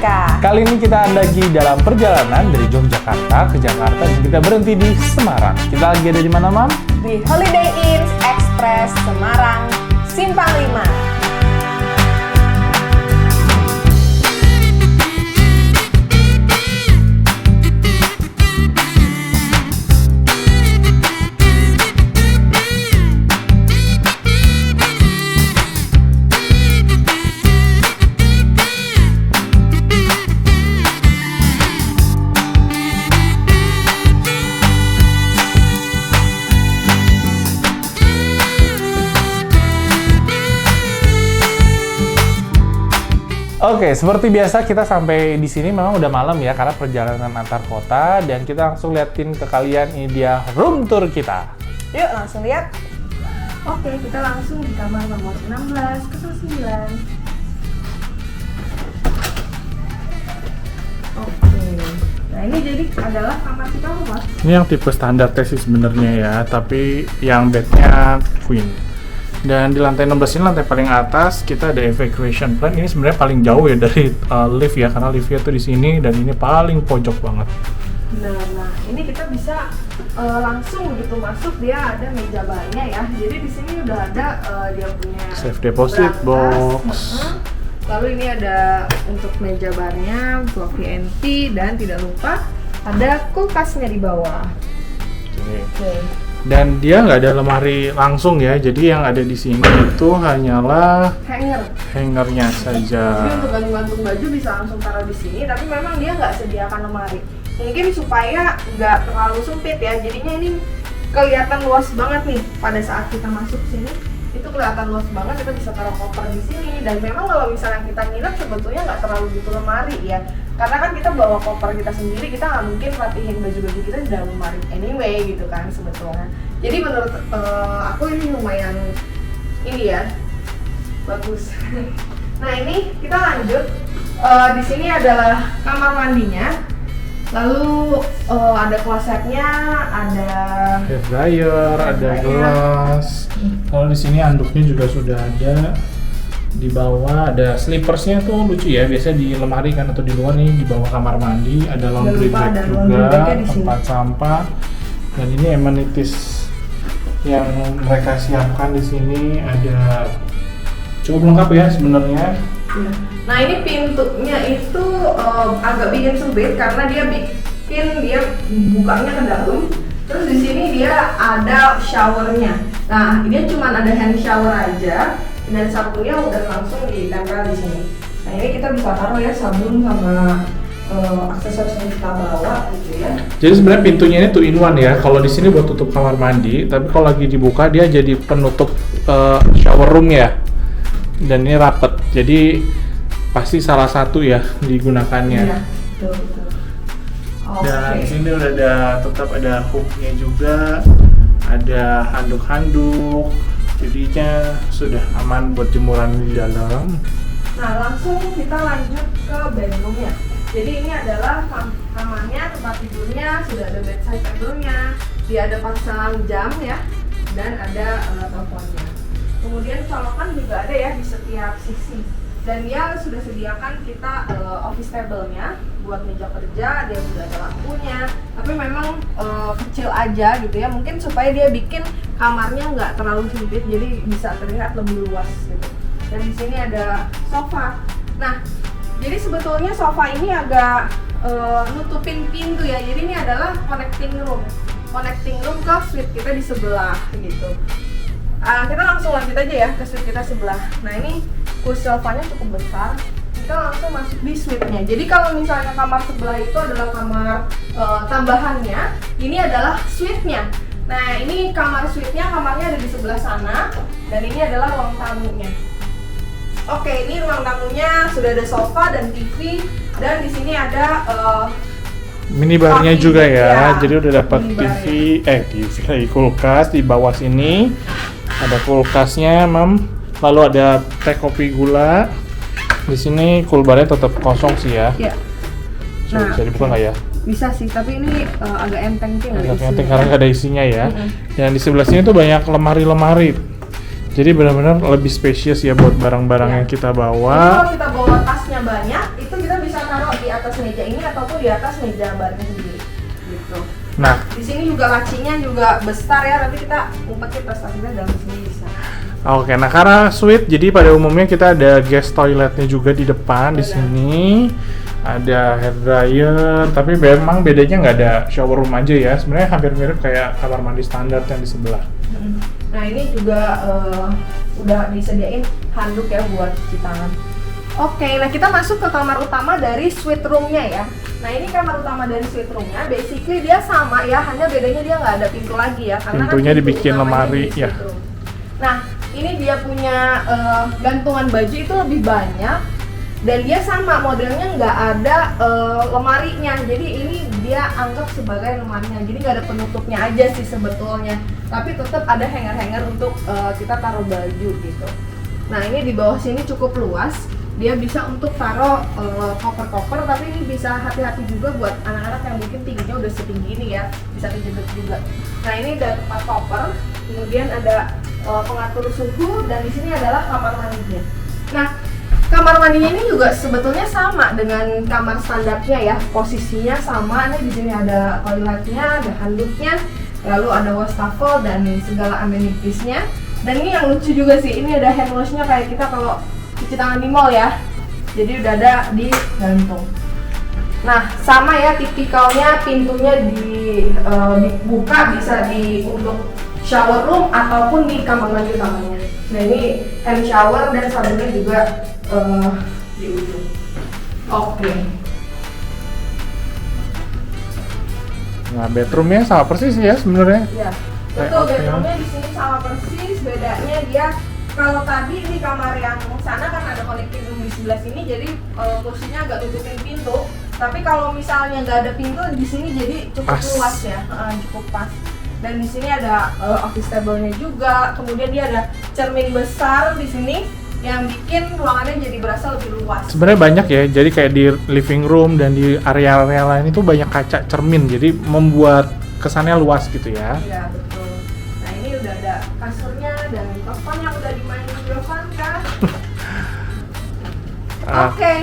Eka. Kali ini kita lagi dalam perjalanan dari Yogyakarta ke Jakarta dan kita berhenti di Semarang. Kita lagi ada di mana, Mam? Di Holiday Inn Express Semarang, Simpang 5. Oke, seperti biasa kita sampai di sini memang udah malam ya karena perjalanan antar kota dan kita langsung liatin ke kalian ini dia room tour kita. Yuk langsung lihat. Oke, kita langsung di kamar nomor 16 ke 9. Oke. Nah, ini jadi adalah kamar kita apa? Ini yang tipe standar sih sebenarnya ya, tapi yang bednya queen. Dan di lantai 16 ini lantai paling atas kita ada evacuation plan. Ini sebenarnya paling jauh ya dari lift ya, karena liftnya tuh di sini dan ini paling pojok banget. Nah, ini kita bisa langsung begitu masuk dia ada meja barnya ya. Jadi di sini udah ada dia punya Safe deposit box. Lalu ini ada untuk meja barnya, untuk VNT dan tidak lupa ada kulkasnya di bawah. Oke. Dan dia nggak ada lemari langsung ya, jadi yang ada di sini itu hanyalah hangernya saja. Jadi untuk gantung baju bisa langsung taruh di sini, tapi memang dia nggak sediakan lemari. Mungkin supaya nggak terlalu sempit ya, jadinya ini kelihatan luas banget nih pada saat kita masuk sini. Itu kelihatan luas banget, kita bisa taruh koper di sini. Dan memang kalau misalnya kita nginep sebetulnya nggak terlalu butuh lemari ya, karena kan kita bawa koper kita sendiri, kita nggak mungkin rapihin baju-baju kita di dalam lemari anyway gitu kan sebetulnya. Jadi menurut aku ini lumayan ini ya bagus. Nah ini kita lanjut, di sini adalah kamar mandinya. Lalu ada klosetnya, ada hair dryer, ada gelas. Kalau di sini handuknya juga sudah ada. Di bawah ada slippersnya tuh lucu ya. Biasanya di lemari kan atau di luar nih di bawah kamar mandi ada laundry bag juga, tempat sampah. Dan ini amenities yang mereka siapkan di sini ada cukup lengkap ya sebenarnya. Nah ini pintunya itu agak bikin sulit karena dia bukanya ke dalam. Terus di sini dia ada showernya. Nah dia cuma ada hand shower aja dan sabunnya udah langsung ditempel di sini. Nah ini kita bisa taruh ya sabun sama aksesoris yang kita bawa gitu ya. Jadi sebenarnya pintunya ini 2-in-1 ya. Kalau di sini buat tutup kamar mandi, tapi kalau lagi dibuka dia jadi penutup shower room ya. Dan ini rapet, jadi pasti salah satu ya digunakannya. Iya, betul. Dan di sini udah ada tetap ada hooknya juga, ada handuk-handuk, jadinya sudah aman buat jemuran di dalam. Nah langsung kita lanjut ke bedroomnya. Jadi ini adalah kamarnya, tempat tidurnya, sudah ada bedside table-nya, dia ada pasang jam ya, dan ada teleponnya. Kemudian colokan juga ada ya di setiap sisi. Dan dia sudah sediakan kita office table-nya buat meja kerja, dia sudah ada lampunya. Tapi memang kecil aja gitu ya, mungkin supaya dia bikin kamarnya nggak terlalu sempit, jadi bisa terlihat lebih luas gitu. Dan di sini ada sofa. Nah, jadi sebetulnya sofa ini agak nutupin pintu ya. Jadi ini adalah connecting room ke suite kita di sebelah gitu. Kita langsung lanjut aja ya ke suite kita sebelah. Nah ini kursi sofanya cukup besar. Kita langsung masuk di suite-nya. Jadi kalau misalnya kamar sebelah itu adalah kamar tambahannya, ini adalah suite-nya. Nah ini kamar suite-nya, kamarnya ada di sebelah sana. Dan ini adalah ruang tamunya. Oke, ini ruang tamunya sudah ada sofa dan TV. Dan di sini ada minibarnya juga ya. Ya, jadi udah dapat TV, kulkas di bawah sini. Ada kulkasnya, Mam. Lalu ada teh kopi gula. Di sini coolbarnya tetap kosong sih ya. Iya. Bisa dibuka nggak ya? Bisa sih, tapi ini agak enteng sih. Agak enteng karena nggak ada isinya ya. Dan di sebelah sini tuh banyak lemari-lemari. Jadi benar-benar lebih spesies ya buat barang-barang yang kita bawa. Jadi kalau kita bawa tasnya banyak, itu kita bisa taruh atas meja ini ataupun di atas meja barnya sendiri. Gitu. Nah, Di sini juga lacinya juga besar ya, tapi kita umpetin tas-tasnya dalam sini bisa. oke, nah karena suite, jadi pada umumnya kita ada guest toiletnya juga di depan. Di sini ada hair dryer, tapi memang bedanya nggak ada shower room aja ya. Sebenarnya hampir mirip kayak kamar mandi standar yang di sebelah. Nah ini juga udah disediain handuk ya buat cuci tangan. Oke, nah kita masuk ke kamar utama dari suite room-nya ya. Nah ini kamar utama dari suite room-nya, basically dia sama ya, hanya bedanya dia nggak ada pintu lagi ya. Karena Pintunya pintu dibikin utamanya lemari, di suite ya. room. Nah ini dia punya gantungan baju itu lebih banyak. Dan dia sama, modelnya nggak ada lemarinya. Jadi ini dia anggap sebagai lemarinya. Jadi nggak ada penutupnya aja sih sebetulnya. Tapi tetap ada hanger-hanger untuk kita taruh baju gitu. Nah ini di bawah sini cukup luas. Dia bisa untuk taruh koper-koper, tapi ini bisa hati-hati juga buat anak-anak yang mungkin tingginya udah setinggi ini ya, bisa kejedot juga. Nah ini ada tempat koper, kemudian ada pengatur suhu, dan di sini adalah kamar mandinya. Nah kamar mandinya ini juga sebetulnya sama dengan kamar standarnya ya, posisinya sama. Nih di sini ada toiletnya, ada handuknya, lalu ada wastafel dan segala amenitiesnya. Dan ini yang lucu juga sih, ini ada hand washnya kayak kita kalau cuci tangan di mall ya. Jadi udah ada di gantung. Nah sama ya, tipikalnya pintunya dibuka bisa untuk shower room ataupun di kamar mandi utamanya. Nah ini hand shower dan sabunnya juga di ujung. Oke. Nah, bedroomnya sama persis ya sebenarnya. Ya. Kayak Betul, oke. bedroomnya di sini sama persis. Bedanya dia kalau tadi di kamar yang sana kan ada connecting room di sebelah sini, jadi posisinya agak tutupin pintu. Tapi kalau misalnya nggak ada pintu di sini jadi cukup Pas. luas ya, cukup pas. Dan di sini ada office table-nya juga. Kemudian dia ada cermin besar di sini yang bikin ruangannya jadi berasa lebih luas. Sebenarnya banyak ya, jadi kayak di living room dan di area-area lain itu banyak kaca cermin, jadi membuat kesannya luas gitu ya. Iya betul. Nah ini udah ada kasurnya dan telepon yang udah dimainin Jovan kan. Oke,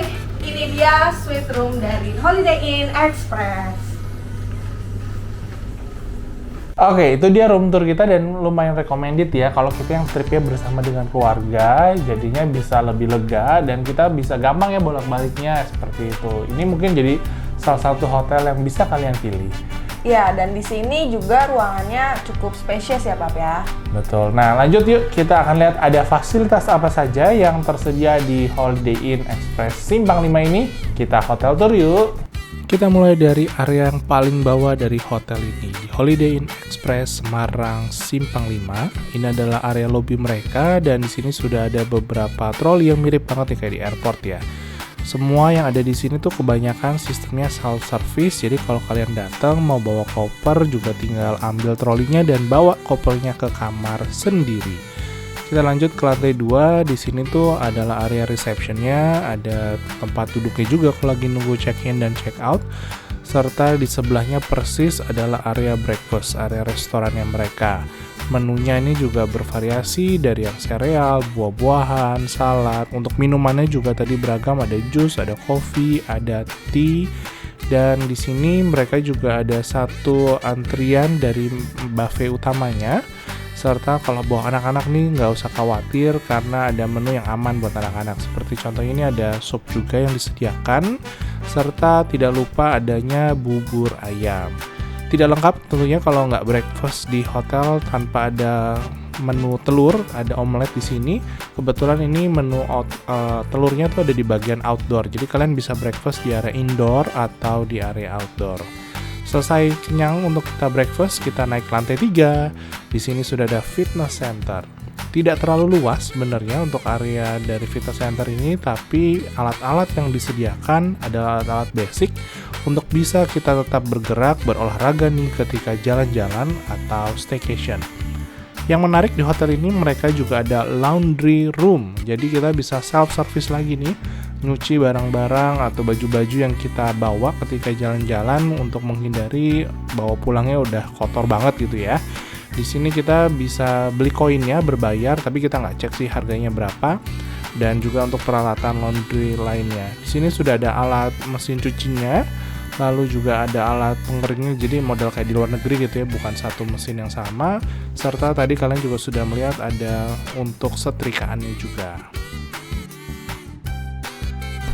ini dia suite room dari Holiday Inn Express. Oke, itu dia room tour kita dan lumayan recommended ya kalau kita yang tripnya bersama dengan keluarga, jadinya bisa lebih lega dan kita bisa gampang ya bolak-baliknya seperti itu. Ini mungkin jadi salah satu hotel yang bisa kalian pilih. Ya, dan di sini juga ruangannya cukup spesies ya, Pap ya. Betul. Nah, lanjut yuk. Kita akan lihat ada fasilitas apa saja yang tersedia di Holiday Inn Express Simpang 5 ini. Kita hotel tour yuk. Kita mulai dari area yang paling bawah dari hotel ini, di Holiday Inn Express Semarang Simpang 5. Ini adalah area lobi mereka dan di sini sudah ada beberapa troli yang mirip banget nih kayak di airport ya. Semua yang ada di sini tuh kebanyakan sistemnya self service. Jadi kalau kalian datang mau bawa koper juga tinggal ambil trolinya dan bawa kopernya ke kamar sendiri. Kita lanjut ke lantai 2. Di sini tuh adalah area receptionnya, ada tempat duduknya juga kalau lagi nunggu check-in dan check-out. Serta di sebelahnya persis adalah area breakfast, area restorannya mereka. Menunya ini juga bervariasi dari yang sereal, buah-buahan, salad. Untuk minumannya juga tadi beragam, ada jus, ada kopi, ada tea. Dan di sini mereka juga ada satu antrian dari buffet utamanya. Serta kalau bawa anak-anak nih nggak usah khawatir karena ada menu yang aman buat anak-anak. Seperti contohnya ini ada sup juga yang disediakan. Serta tidak lupa adanya bubur ayam. Tidak lengkap tentunya kalau nggak breakfast di hotel tanpa ada menu telur, ada omelet di sini. Kebetulan ini menu telurnya tuh ada di bagian outdoor. Jadi kalian bisa breakfast di area indoor atau di area outdoor. Selesai kenyang untuk kita breakfast, kita naik ke lantai 3. Di sini sudah ada fitness center. Tidak terlalu luas sebenarnya untuk area dari fitness center ini, tapi alat-alat yang disediakan adalah alat-alat basic untuk bisa kita tetap bergerak, berolahraga nih ketika jalan-jalan atau staycation. Yang menarik di hotel ini mereka juga ada laundry room. Jadi kita bisa self-service lagi nih, nyuci barang-barang atau baju-baju yang kita bawa ketika jalan-jalan untuk menghindari bawa pulangnya udah kotor banget gitu ya. Di sini kita bisa beli koinnya, berbayar, tapi kita nggak cek sih harganya berapa. dan juga untuk peralatan laundry lainnya. Di sini sudah ada alat mesin cucinya, lalu juga ada alat pengeringnya, jadi model kayak di luar negeri gitu ya, bukan satu mesin yang sama. Serta tadi kalian juga sudah melihat ada untuk setrikaannya juga.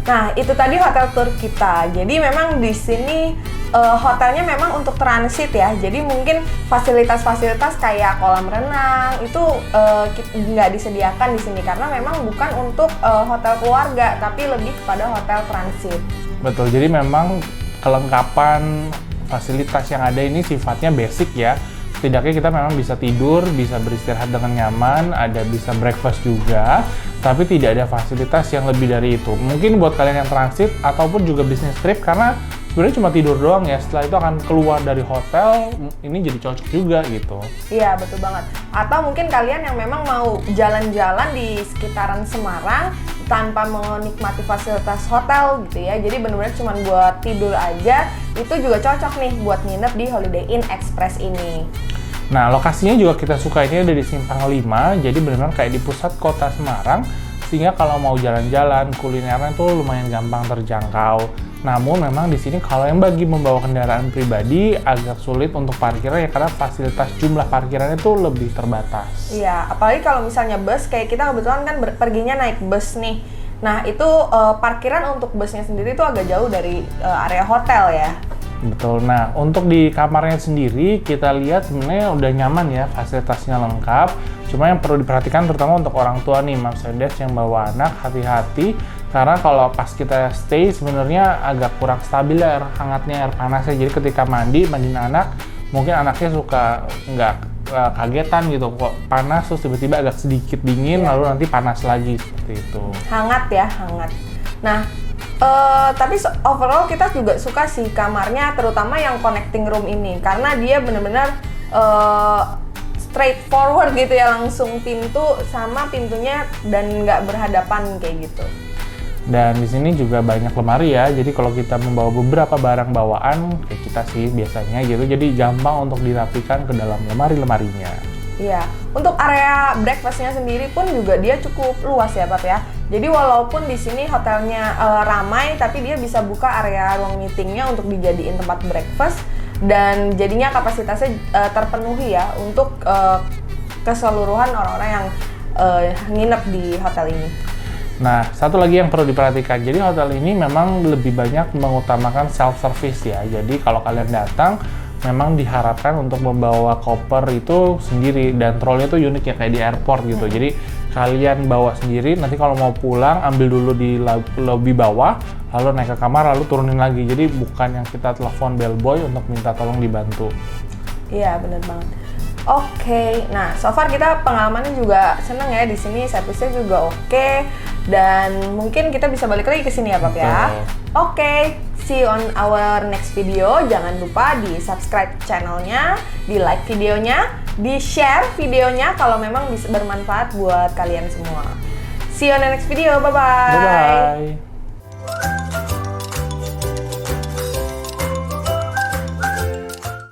Nah, itu tadi hotel tour kita. Jadi memang di sini hotelnya memang untuk transit ya. Jadi mungkin fasilitas-fasilitas kayak kolam renang itu nggak disediakan di sini karena memang bukan untuk hotel keluarga, tapi lebih kepada hotel transit. Betul, jadi memang kelengkapan fasilitas yang ada ini sifatnya basic ya. Setidaknya kita memang bisa tidur, bisa beristirahat dengan nyaman, ada bisa breakfast juga, tapi tidak ada fasilitas yang lebih dari itu. Mungkin buat kalian yang transit ataupun juga bisnis trip, karena sebenarnya cuma tidur doang ya, setelah itu akan keluar dari hotel, ini jadi cocok juga gitu. Iya, betul banget. Atau mungkin kalian yang memang mau jalan-jalan di sekitaran Semarang tanpa menikmati fasilitas hotel gitu ya, jadi benar-benar cuma buat tidur aja, itu juga cocok nih buat nginep di Holiday Inn Express ini. Nah, lokasinya juga kita suka, ini ada di Simpang 5, jadi benar-benar kayak di pusat kota Semarang, sehingga kalau mau jalan-jalan, kulinernya tuh lumayan gampang terjangkau. Namun memang di sini kalau yang bagi membawa kendaraan pribadi agak sulit untuk parkirnya ya, karena fasilitas jumlah parkirannya tuh lebih terbatas. Iya, apalagi kalau misalnya bus, kayak kita kebetulan kan perginya naik bus nih. Nah, itu parkiran untuk busnya sendiri tuh agak jauh dari area hotel ya. Betul. Nah, untuk di kamarnya sendiri kita lihat sebenarnya udah nyaman ya, fasilitasnya lengkap. Cuma yang perlu diperhatikan terutama untuk orang tua nih, Mas Sedes yang bawa anak, hati-hati karena kalau pas kita stay sebenarnya agak kurang stabil ya air hangatnya, air panasnya. Jadi ketika mandiin anak, mungkin anaknya suka nggak kagetan gitu, kok panas terus tiba-tiba agak sedikit dingin, lalu nanti panas lagi seperti itu. Hangat ya, hangat. Nah, tapi overall kita juga suka sih kamarnya, terutama yang connecting room ini, karena dia benar-benar straightforward gitu ya, langsung pintu sama pintunya dan nggak berhadapan kayak gitu. Dan di sini juga banyak lemari ya, jadi kalau kita membawa beberapa barang bawaan kayak kita sih biasanya gitu, jadi gampang untuk dirapikan ke dalam lemari-lemarinya. Iya, untuk area breakfastnya sendiri pun juga dia cukup luas ya, Pak ya. Jadi walaupun di sini hotelnya ramai, tapi dia bisa buka area ruang meetingnya untuk dijadiin tempat breakfast, dan jadinya kapasitasnya terpenuhi ya untuk keseluruhan orang-orang yang nginep di hotel ini. Nah, satu lagi yang perlu diperhatikan, jadi hotel ini memang lebih banyak mengutamakan self-service ya. Jadi kalau kalian datang, memang diharapkan untuk membawa koper itu sendiri, dan trolley itu unik ya, kayak di airport gitu. Jadi kalian bawa sendiri, nanti kalau mau pulang ambil dulu di lobby bawah, lalu naik ke kamar, lalu turunin lagi. Jadi bukan yang kita telepon bellboy untuk minta tolong dibantu. Iya, bener banget. Oke, nah so far kita pengalamannya juga seneng ya di sini, servisnya juga oke, dan mungkin kita bisa balik lagi ke sini ya, Pap ya. Oke, see you on our next video. Jangan lupa di subscribe channelnya, di like videonya, di share videonya kalau memang bisa bermanfaat buat kalian semua. See you on the next video, bye bye. Bye bye.